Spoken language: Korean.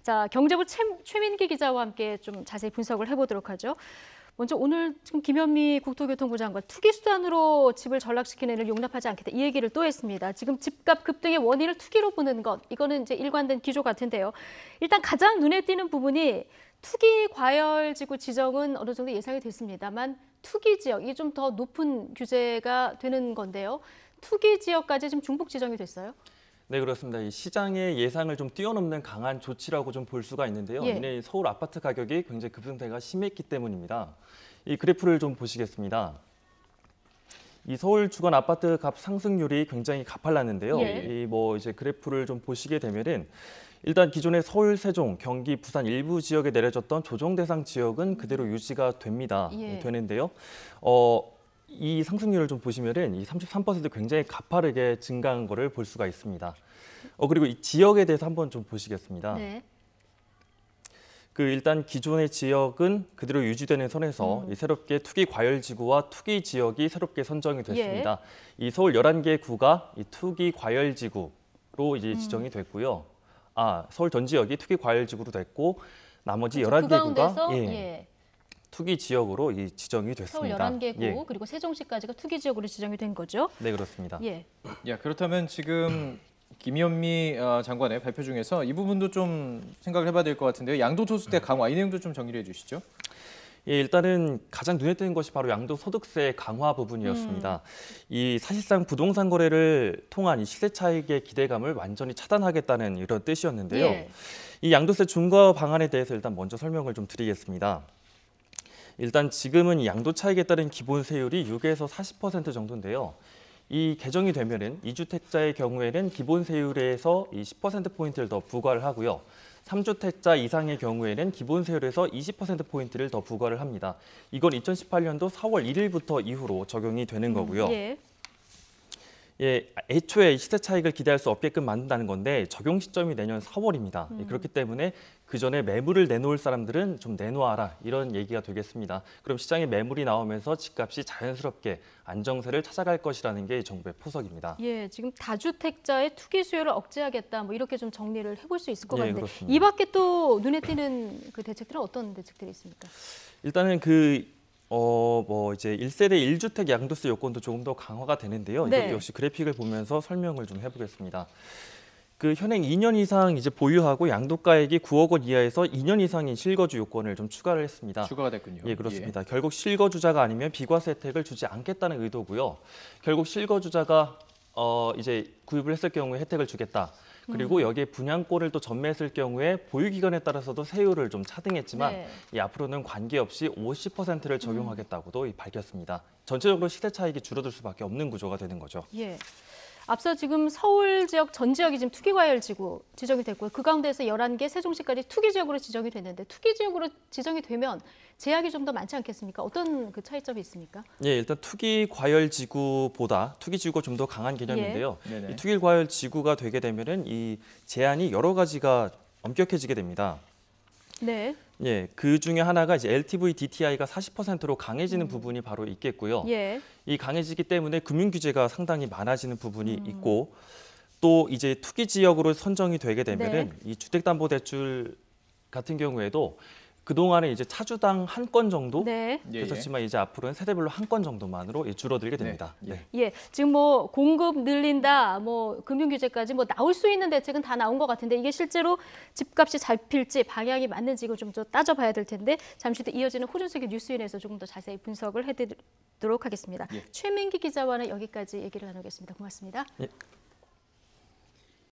자, 경제부 최민기 기자와 함께 좀 자세히 분석을 해보도록 하죠. 먼저 오늘 지금 김현미 국토교통부 장관 투기 수단으로 집을 전락시키는 일을 용납하지 않겠다 이 얘기를 또 했습니다. 지금 집값 급등의 원인을 투기로 보는 것, 이거는 이제 일관된 기조 같은데요. 일단 가장 눈에 띄는 부분이 투기 과열지구 지정은 어느 정도 예상이 됐습니다만 투기 지역, 이게 좀 더 높은 규제가 되는 건데요. 투기 지역까지 지금 중복 지정이 됐어요? 네, 그렇습니다. 이 시장의 예상을 좀 뛰어넘는 강한 조치라고 좀 볼 수가 있는데요. 예. 이내 서울 아파트 가격이 굉장히 급등세가 심했기 때문입니다. 이 그래프를 좀 보시겠습니다. 이 서울 주거 아파트 값 상승률이 굉장히 가팔랐는데요. 예. 이제 그래프를 좀 보시게 되면은 일단 기존의 서울, 세종, 경기, 부산 일부 지역에 내려졌던 조정 대상 지역은 그대로 유지가 됩니다. 예. 되는데요. 이 상승률을 좀 보시면은 이 33% 굉장히 가파르게 증가한 거를 볼 수가 있습니다. 그리고 이 지역에 대해서 한번 좀 보시겠습니다. 네. 일단 기존의 지역은 그대로 유지되는 선에서 이 새롭게 투기 과열 지구와 투기 지역이 새롭게 선정이 됐습니다. 이 서울 11개 구가 이 투기 과열 지구로 이제 지정이 됐고요. 서울 전 지역이 투기 과열 지구로 됐고 나머지 그렇죠. 11개 그 구가 가운데서 투기 지역으로 지정이 서울 됐습니다. 11개 구 그리고 세종시까지가 투기 지역으로 지정이 된 거죠? 네, 그렇습니다. 예. 그렇다면 지금 김현미 장관의 발표 중에서 이 부분도 좀 생각을 해봐야 될 것 같은데요. 양도소득세 강화 이 내용도 좀 정리를 해주시죠. 일단은 가장 눈에 띄는 것이 바로 양도소득세 강화 부분이었습니다. 이 사실상 부동산 거래를 통한 이 시세 차익의 기대감을 완전히 차단하겠다는 이런 뜻이었는데요. 예. 이 양도세 중과 방안에 대해서 일단 먼저 설명을 좀 드리겠습니다. 일단 지금은 이 양도 차익에 따른 기본 세율이 6에서 40% 정도인데요. 이 개정이 되면은 2주택자의 경우에는 기본 세율에서 이 10%포인트를 더 부과를 하고요. 3주택자 이상의 경우에는 기본 세율에서 20%포인트를 더 부과를 합니다. 이건 2018년도 4월 1일부터 이후로 적용이 되는 거고요. 애초에 시세 차익을 기대할 수 없게끔 만든다는 건데 적용 시점이 내년 4월입니다. 그렇기 때문에 그 전에 매물을 내놓을 사람들은 좀 내놓아라 이런 얘기가 되겠습니다. 그럼 시장에 매물이 나오면서 집값이 자연스럽게 안정세를 찾아갈 것이라는 게 정부의 포석입니다. 지금 다주택자의 투기 수요를 억제하겠다 뭐 이렇게 좀 정리를 해볼 수 있을 것 같은데 그렇습니다. 이 밖에 또 눈에 띄는 그 대책들은 어떤 대책들이 있습니까? 일단은 이제 1세대 1주택 양도세 요건도 조금 더 강화가 되는데요. 네. 이것 역시 그래픽을 보면서 설명을 좀 해보겠습니다. 현행 2년 이상 이제 보유하고 양도가액이 9억 원 이하에서 2년 이상인 실거주 요건을 좀 추가를 했습니다. 추가가 됐군요. 예, 그렇습니다. 결국 실거주자가 아니면 비과세 혜택을 주지 않겠다는 의도고요. 결국 실거주자가 이제 구입을 했을 경우에 혜택을 주겠다. 그리고 여기에 분양권을 또 전매했을 경우에 보유 기간에 따라서도 세율을 좀 차등했지만 앞으로는 관계없이 50%를 적용하겠다고도 밝혔습니다. 전체적으로 시세 차익이 줄어들 수밖에 없는 구조가 되는 거죠. 앞서 지금 서울 지역 전 지역이 지금 투기 과열 지구 지정이 됐고요. 그 가운데서 11개 세종시까지 투기 지역으로 지정이 됐는데 투기 지역으로 지정이 되면 제약이 좀 더 많지 않겠습니까? 어떤 그 차이점이 있습니까? 일단 투기 과열 지구보다 투기 지구가 좀 더 강한 개념인데요. 이 투기 과열 지구가 되게 되면은 이 제한이 여러 가지가 엄격해지게 됩니다. 네. 그 중에 하나가 이제 LTV DTI가 40%로 강해지는 부분이 바로 있겠고요. 이 강해지기 때문에 금융 규제가 상당히 많아지는 부분이 있고 또 이제 투기 지역으로 선정이 되게 되면은 이 주택담보대출 같은 경우에도 그동안에 이제 차주당 한 건 정도 됐었지만 이제 앞으로는 세대별로 한 건 정도만으로 줄어들게 됩니다. 지금 뭐 공급 늘린다, 뭐 금융 규제까지 뭐 나올 수 있는 대책은 다 나온 것 같은데 이게 실제로 집값이 잡힐지 방향이 맞는지 이거 좀 더 따져봐야 될 텐데 잠시 뒤 이어지는 호준석의 뉴스인에서 조금 더 자세히 분석을 해드리도록 하겠습니다. 최민기 기자와는 여기까지 얘기를 나누겠습니다. 고맙습니다.